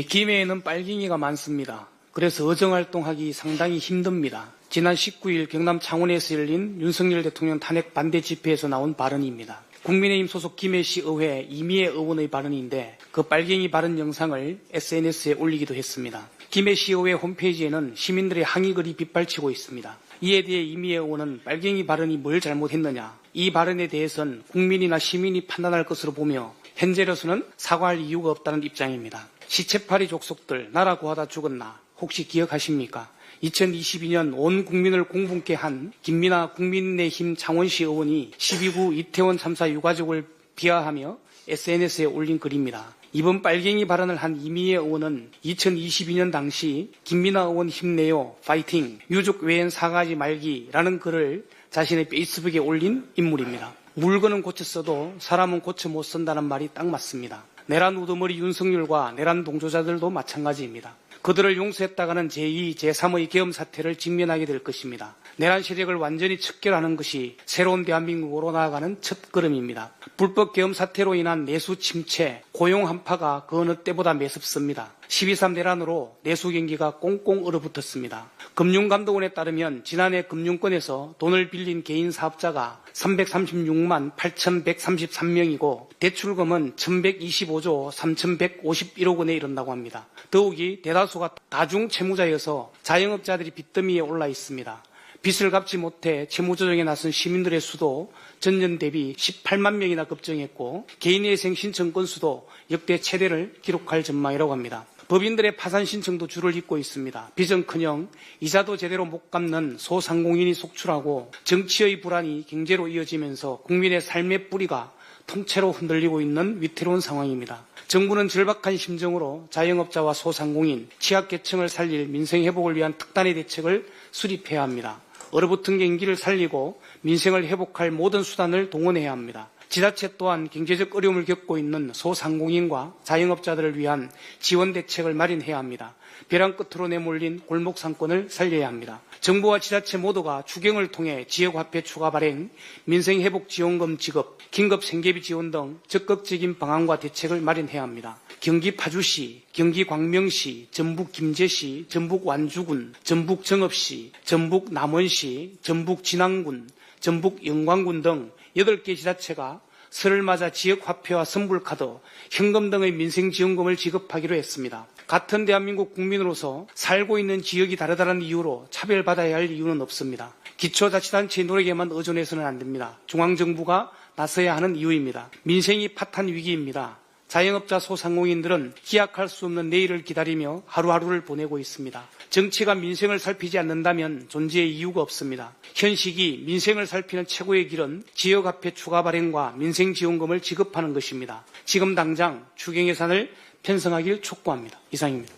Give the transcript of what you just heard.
김해에는 빨갱이가 많습니다. 그래서 의정활동하기 상당히 힘듭니다. 지난 19일 경남 창원에서 열린 윤석열 대통령 탄핵 반대 집회에서 나온 발언입니다. 국민의힘 소속 김해시 의회 이미애 의원의 발언인데 그 빨갱이 발언 영상을 SNS에 올리기도 했습니다. 김해시 의회 홈페이지에는 시민들의 항의글이 빗발치고 있습니다. 이에 대해 이미애 의원은 빨갱이 발언이 뭘 잘못했느냐, 이 발언에 대해서는 국민이나 시민이 판단할 것으로 보며 현재로서는 사과할 이유가 없다는 입장입니다. 시체파리 족속들 나라 구하다 죽었나 혹시 기억하십니까? 2022년 온 국민을 공분케 한 김민하 국민의힘 창원시 의원이 12구 이태원 참사 유가족을 비하하며 SNS에 올린 글입니다. 이번 빨갱이 발언을 한 이미애 의원은 2022년 당시 김민하 의원 힘내요, 파이팅, 유족 외엔 사과하지 말기라는 글을 자신의 페이스북에 올린 인물입니다. 물건은 고쳤어도 사람은 고쳐 못 쓴다는 말이 딱 맞습니다. 내란 우두머리 윤석열과 내란 동조자들도 마찬가지입니다. 그들을 용서했다가는 제2, 제3의 계엄 사태를 직면하게 될 것입니다. 내란 세력을 완전히 척결하는 것이 새로운 대한민국으로 나아가는 첫걸음입니다. 불법 계엄 사태로 인한 내수 침체, 고용 한파가 그 어느 때보다 매섭습니다. 12.3 내란으로 내수 경기가 꽁꽁 얼어붙었습니다. 금융감독원에 따르면 지난해 금융권에서 돈을 빌린 개인 사업자가 336만 8,133명이고 대출금은 1,125조 3,151억 원에 이른다고 합니다. 더욱이 대다수가 다중채무자여서 자영업자들이 빚더미에 올라 있습니다. 빚을 갚지 못해 채무조정에 나선 시민들의 수도 전년 대비 18만 명이나 급증했고 개인회생 신청 건수도 역대 최대를 기록할 전망이라고 합니다. 법인들의 파산 신청도 줄을 잇고 있습니다. 빚은커녕 이자도 제대로 못 갚는 소상공인이 속출하고 정치의 불안이 경제로 이어지면서 국민의 삶의 뿌리가 통째로 흔들리고 있는 위태로운 상황입니다. 정부는 절박한 심정으로 자영업자와 소상공인, 취약계층을 살릴 민생회복을 위한 특단의 대책을 수립해야 합니다. 얼어붙은 경기를 살리고 민생을 회복할 모든 수단을 동원해야 합니다. 지자체 또한 경제적 어려움을 겪고 있는 소상공인과 자영업자들을 위한 지원 대책을 마련해야 합니다. 벼랑 끝으로 내몰린 골목 상권을 살려야 합니다. 정부와 지자체 모두가 추경을 통해 지역화폐 추가 발행, 민생회복지원금 지급, 긴급 생계비 지원 등 적극적인 방안과 대책을 마련해야 합니다. 경기 파주시, 경기 광명시, 전북 김제시, 전북 완주군, 전북 정읍시, 전북 남원시, 전북 진안군, 전북 영광군 등 8개 지자체가 설을 맞아 지역화폐와 선불카드, 현금 등의 민생지원금을 지급하기로 했습니다. 같은 대한민국 국민으로서 살고 있는 지역이 다르다는 이유로 차별받아야 할 이유는 없습니다. 기초자치단체의 노력에만 의존해서는 안 됩니다. 중앙정부가 나서야 하는 이유입니다. 민생이 파탄 위기입니다. 자영업자 소상공인들은 기약할 수 없는 내일을 기다리며 하루하루를 보내고 있습니다. 정치가 민생을 살피지 않는다면 존재의 이유가 없습니다. 현 시기 민생을 살피는 최고의 길은 지역화폐 추가 발행과 민생지원금을 지급하는 것입니다. 지금 당장 추경 예산을 편성하길 촉구합니다. 이상입니다.